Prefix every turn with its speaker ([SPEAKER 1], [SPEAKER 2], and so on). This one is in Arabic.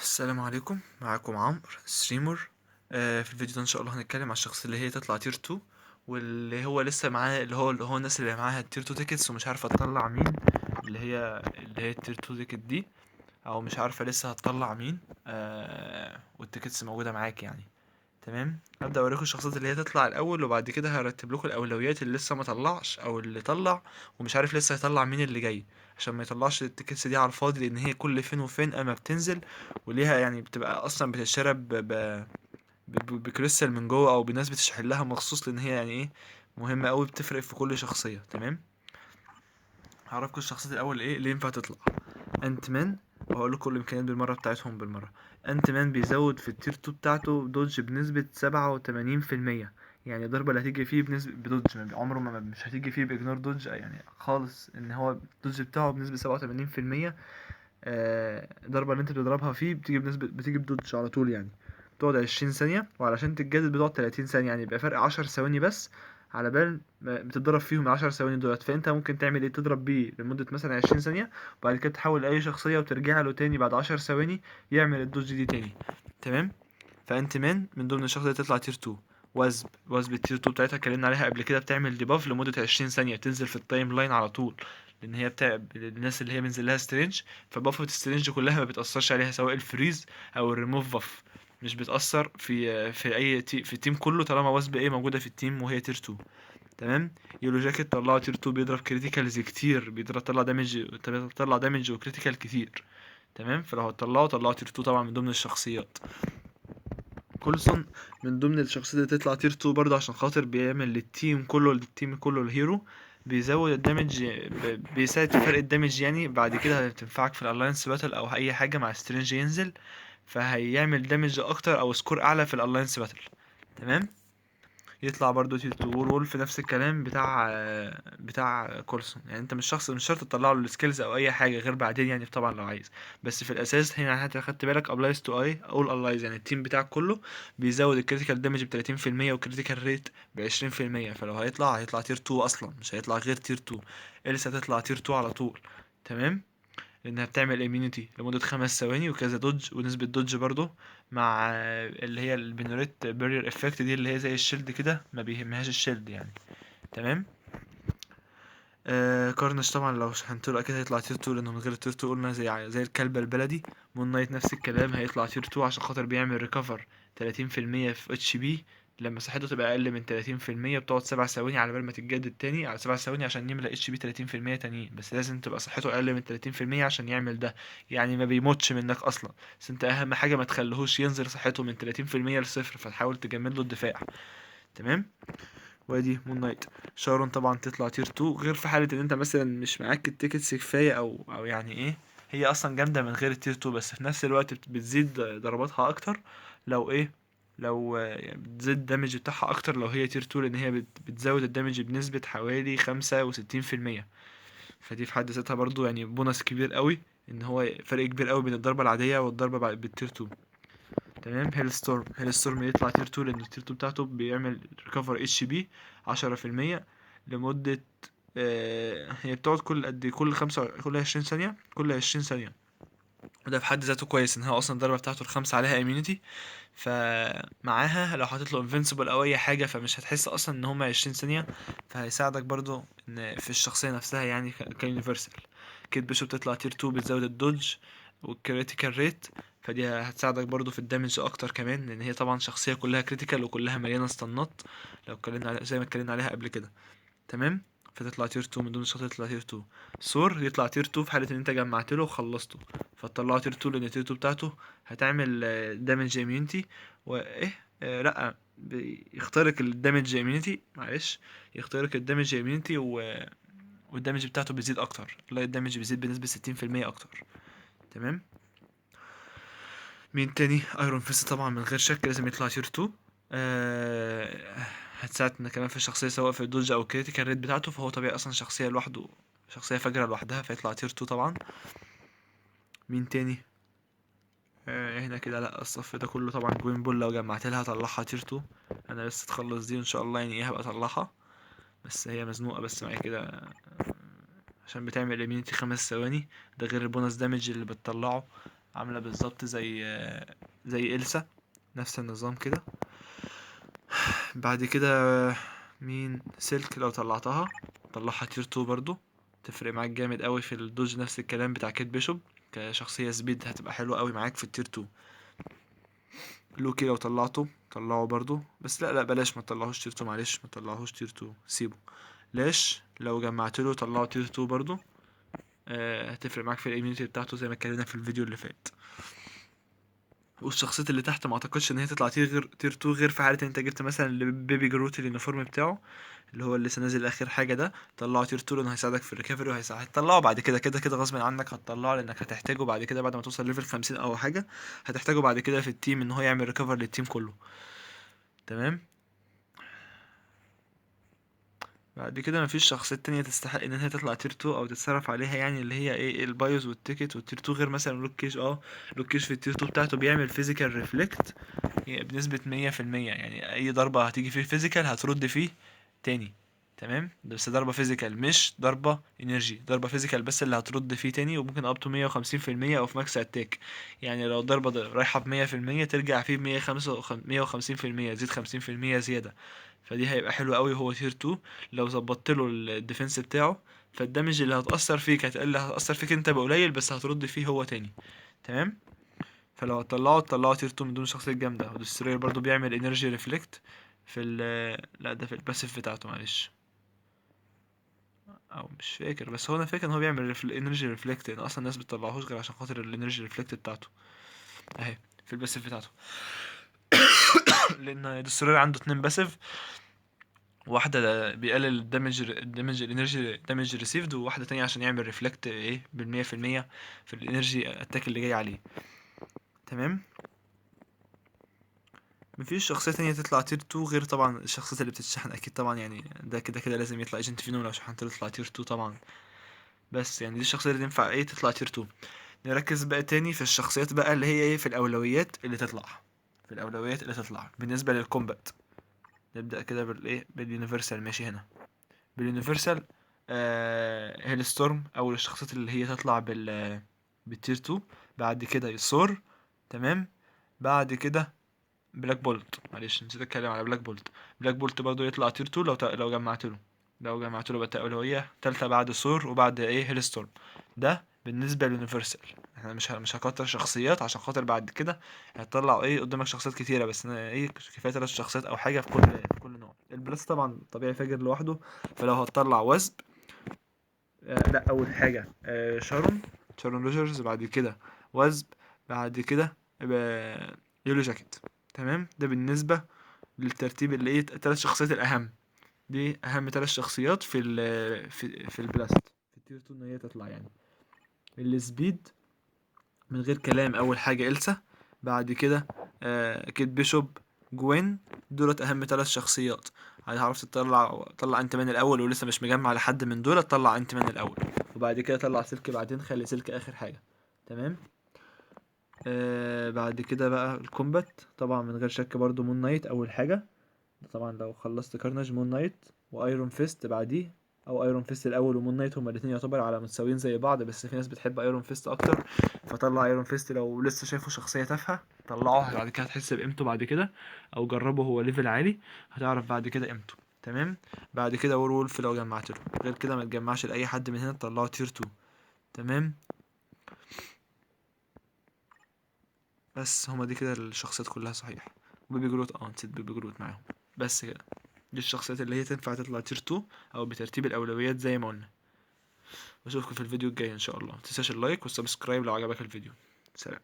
[SPEAKER 1] السلام عليكم، معاكم عمرو ستريمر. في الفيديو ده ان شاء الله هنتكلم على الشخص اللي هي تطلع تير 2، واللي هو لسه معاه اللي هو الناس اللي معاها التير 2 تيكتس ومش عارفه تطلع مين. اللي هي التير 2 تيكت دي، او مش عارفه لسه هتطلع مين. والتيكتس موجوده معاك يعني. تمام، هبدأ اوريكم الشخصيات اللي هي تطلع الاول، وبعد كده هرتب لكم الاولويات اللي لسه ما طلعش او اللي طلع ومش عارف لسه هيطلع مين اللي جاي، عشان ما يطلعش التيكتس دي على الفاضي، لان هي كل فين وفين اما بتنزل، وليها يعني بتبقى اصلا بتتشرى بكريستال من جوه، او بناس بتشحن لها مخصوص، لان هي يعني ايه، مهمه قوي، بتفرق في كل شخصيه. تمام، هعرفكم الشخصيات الاول ايه اللي ينفع تطلع. انت مان، وهقول لكم الامكانيات بالمره بتاعتهم بالمره. انت مان بيزود في التير 2 بتاعته دوج بنسبه 87%، يعني الضربه اللي هتيجي فيه بنسبه بدوج، عمره ما مش هتيجي فيه باجنور دوج يعني خالص، ان هو الدوج بتاعه بنسبه 87%. الضربه اللي انت بتضربها فيه بتيجي بدوج على طول يعني. بتقعد 20 ثانيه، وعلشان تتجدد بتقعد 30 ثانيه، يعني يبقى فرق 10 ثواني بس على بال ما بتتدرب فيهم ال10 ثواني دولت. فانت ممكن تعمل ايه، تضرب بيه لمده مثلا 20 ثانيه، وبعد كده تحول لاي شخصيه وترجع له تاني بعد 10 ثواني يعمل الدوج دي تاني. تمام، فانت من ضمن الشخص اللي تطلع تير 2. وثب التير 2 بتاعتها اتكلمنا عليها قبل كده، بتعمل ديباف لمده 20 ثانيه، بتنزل في التايم لاين على طول، لان هي الناس اللي هي بينزل لها سترينج، فبافة السترينج كلها ما بتأثرش عليها، سواء الفريز او الريموف باف، مش بتأثر في التيم كله، طالما وثب ايه موجودة في التيم وهي تير 2. تمام، يولو جاكيت طلعه تير 2، بيضرب كريتيكالز كتير، بيضرب طلع دامج وكريتيكال كتير. تمام، فلو طلعه تير 2 طبعا من ضمن الشخصيات. كولسون من ضمن الشخصيات اللي تطلع تير 2 برضه، عشان خاطر بيعمل للتيم كله الهيرو، بيزود الدمج، بيساعد في فرق الدمج يعني. بعد كده هتنفعك في الالاينس باتل او اي حاجه مع سترينج ينزل، فهيعمل دمج اكتر او سكور اعلى في الالاينس باتل. تمام، يطلع برضو تير 2 وولف، نفس الكلام بتاع كولسون. يعني انت مش شرط تطلع له السكيلز او اي حاجه غير بعدين يعني، طبعا لو عايز. بس في الاساس هنا حتى خدت بالك ابلايز تو اي اول الايز، يعني التيم بتاعك كله بيزود الكريتيكال دامج ب 30% والكريتيكال ريت ب 20%. فلو هيطلع تير 2 اصلا، مش هيطلع غير تير 2. إليس هتطلع تير 2 على طول. تمام، لانها بتعمل اميونيتي لمدة 5 ثواني وكذا دوج ونسبة دوج برضو، مع اللي هي البنوريت بارير افكت دي، اللي هي زي الشيلد كده، ما بيهمهاش الشيلد يعني. تمام، كارنش طبعا لو شحنت له اكيد هيطلع تير 2، لانه من غير تير 2 قلنا زي الكلبة البلدي. مون نايت نفس الكلام، هيطلع تير 2 عشان خاطر بيعمل ريكفر 30% في اتش بي، لما صحته تبقى اقل من 30%، بتقعد 7 ثواني على بال ما تتجدد تاني، على 7 ثواني عشان يملى اتش بي 30% تانيين، بس لازم تبقى صحته اقل من 30% عشان يعمل ده. يعني ما بيموتش منك اصلا، بس انت اهم حاجه ما تخليهوش ينزل صحته من 30% لصفر، فتحاول تجمد له الدفاع. تمام، وادي مون نايت. شارون طبعا تطلع تير 2، غير في حاله ان انت مثلا مش معاك التيكتس كفايه، او يعني ايه، هي اصلا جامده من غير التير 2، بس في نفس الوقت بتزيد ضرباتها اكتر. لو ايه، لو يعني بتزيد الدمج بتاعها اكتر لو هي تير 2، لان هي بتزود الدمج بنسبه حوالي 65%. فدي في حد ذاتها برضو يعني بونص كبير قوي، ان هو فرق كبير قوي بين الضربه العاديه والضربه بالتير 2. تمام، هيل ستورم يطلع تير 2، لان التير 2 بتاعته بيعمل ريكفر اتش بي 10% لمدة، هي بتقعد كل قد إيه؟ كل 20 ثانية، كل 20 ثانية. وده في حد ذاته كويس، ان هو اصلا الضربة بتاعته الخمسة عليها اميونيتي، فمعاها لو حاطط له انفنسبل او اي حاجة، فمش هتحس اصلا ان هما 20 ثانية. فهيساعدك برضو ان في الشخصية نفسها يعني كيونيفرسال. كيت بيشوب تطلع تير 2، بتزود الدوج والكريتيكال ريت، فدي هتساعدك برضو في الدمج اكتر كمان، لان هي طبعا شخصية كلها كريتيكال وكلها مليانة اسطنات، لو اتكلمنا زي ما اتكلمنا عليها قبل كده. تمام، فتطلع تير 2 من ضمن الشخصيات، تطلع تير 2. ثور يطلع تير 2 في حالة ان انت جمعت له وخلصته، فتطلعه تير 2، لان تير 2 بتاعته هتعمل دامج اميونيتي، وايه، لا، يخترق الدامج اميونيتي، معلش، يخترق الدامج اميونيتي والدامج بتاعته بيزيد اكتر، لا الدامج بيزيد بنسبة 60% اكتر. تمام، مين تاني؟ ايرون فيست طبعا من غير شك لازم يطلع تير 2. هتساعدنا كمان في الشخصية، سواء في الدوج او الكريتيكال ريت بتاعته، فهو طبيعي اصلا شخصية لوحده، شخصية فجرة لوحدها، فيطلع تير 2 طبعا. مين تاني؟ هنا كده لا، الصف ده كله طبعا جوين بول، لو جمعت لها هطلعها تير 2. انا لسه تخلص دي وان شاء الله يعني ايه هبقى اطلعها، بس هي مزنوقة بس معايا كده، عشان بتعمل اميونيتي 5 ثواني، ده غير البونص دامج اللي بتطلعه عامله بالظبط زي إلسا، نفس النظام كده. بعد كده مين سلك، لو طلعها تير 2 برضو، تفرق معاك جامد قوي في الدوج. نفس الكلام بتاع كيت بيشوب، كشخصيه سبيد هتبقى حلوه قوي معاك في التير 2. لوكي لو طلعه برضو، بس لا بلاش، ما تطلعوش تير 2، معلش ما تطلعوش تير 2، سيبه. لاش لو جمعت له طلعه تير 2 برضو، هتفرق معاك في الاميونيتي بتاعته زي ما اتكلمنا في الفيديو اللي فات. والشخصيات اللي تحت ما اعتقدش ان هي تطلع تير 2 غير في حاله ان انت جبت مثلا البيبي جروت اليونيفورم بتاعه اللي هو اللي لسه نازل اخر حاجه ده، طلعه تير 2 لانه هيساعدك في الريكفري، هتطلعه بعد كده كده غصب عنك هتطلعه، لانك هتحتاجه بعد كده بعد ما توصل ليفل 50 او حاجه، هتحتاجه بعد كده في التيم ان هو يعمل ريكفر للتيم كله. تمام. بعد كده مفيش شخصيات تانية تستحق ان هي تطلع تير 2 او تتصرف عليها، يعني اللي هي ايه البايوز والتيكت والتير 2، غير مثلا لوك كيج. لوك كيج في التير 2 بتاعته بيعمل فيزيكال ريفلكت بنسبة 100%، يعني اي ضربة هتيجي فيه فيزيكال هترد فيه تاني. تمام، بس ضربة فيزيكال مش ضربة انرجي، ضربة فيزيكال بس اللي هترد فيه تاني، وممكن اب تو 150% او في ماكس اتاك. يعني لو الضربة رايحة ب100% ترجع فيه ب150%، تزيد 50% زيادة. فدي هيبقى حلو قوي هو تير 2. لو ظبطت له الديفنس بتاعه، فالدمج اللي هتأثر فيك هتأثر فيك انت بقليل، بس هترد فيه هو تاني. تمام. فلو هتطلعه تير 2 من دون شخصية جامدة. ودستروير برضو بيعمل انرجي ريفلكت في لا ده في الباسيف بتاعته، معلش، او مش فاكر، بس هو انا فاكر ان هو بيعمل انرجي ريفلكت، لان اصلا الناس بتطلعهوش غير عشان خاطر الانرجي ريفلكت بتاعته اهي في الباسيف بتاعته. لان دستروير عنده 2 باسيف، واحدة بيقلل الدمج الانرجي دامج ريسيفد، وواحدة تانية عشان يعمل ريفلكت ايه ب100% في الانرجي اتاك اللي جاي عليه. تمام. مفيش شخصية تانية تطلع تير 2 غير طبعا الشخصيات اللي بتتشحن اكيد طبعا، يعني ده كده لازم يطلع ايجنت فينوم، لو شحنت له يطلع تير 2 طبعا. بس يعني دي الشخصية اللي تنفع ايه تطلع تير 2. نركز بقى تاني في الشخصيات بقى اللي هي ايه في الاولويات اللي تطلع، بالنسبة للكومبات. نبدأ كده باليونيفرسال. ماشي هنا باليونيفرسال، هيل ستورم اول الشخصيات اللي هي تطلع بالتير 2. بعد كده يسور. تمام. بعد كده بلاك بولت، معلش نسيت اتكلم على بلاك بولت. بلاك بولت برضو يطلع تير 2 لو جمعت له بقت اولويه تالتة بعد سور وبعد ايه هيل ستورم. ده بالنسبه لليونيفرسال. احنا مش هكتر شخصيات عشان خاطر بعد كده هتطلع ايه قدامك شخصيات كتيره، بس انا ايه كفايه 3 شخصيات او حاجه في كل نوع. البلس طبعا طبيعي فاجر لوحده، فلو هتطلع وزب، لا اول حاجه شارون روجرز، بعد كده وزب، بعد كده يلو جاكيت. تمام. ده بالنسبه للترتيب اللي ايه 3 شخصيات الاهم. دي اهم 3 شخصيات في البلاست في التير 2 ان هي تطلع يعني. السبيد من غير كلام اول حاجه إلسا، بعد كده كيت بيشوب، جوين. دولت اهم 3 شخصيات. هتعرف طلع انت مان الاول ولسه مش مجمع لحد من دول، طلع انت مان الاول، وبعد كده طلع سلك، بعدين خلي سلك اخر حاجه. تمام. بعد كده بقى الكومبات طبعا من غير شك برضو مون نايت اول حاجه. طبعا لو خلصت كارناج مون نايت وايرون فيست بعديه، او ايرون فيست الاول ومون نايت، هما الاثنين يعتبر على متساويين زي بعض، بس في ناس بتحب ايرون فيست اكتر، فطلع ايرون فيست. لو لسه شايفه شخصيه تافهه طلعه، بعد كده هتحس بقيمته بعد كده، او جربه هو ليفل عالي هتعرف بعد كده قيمته. تمام. بعد كده وور وولف لو جمعت له، غير كده ما تجمعش لاي حد من هنا تطلعه تير 2. تمام. بس هما دي كده الشخصيات كلها صحيح. وبيبي جروت، نسيت بيبي جروت معاهم. بس كده دي الشخصيات اللي هي تنفع تطلع تير 2 او بترتيب الاولويات زي ما قلنا. واشوفكم في الفيديو الجاي ان شاء الله. متنساش اللايك والسبسكرايب لو عجبك الفيديو. سلام.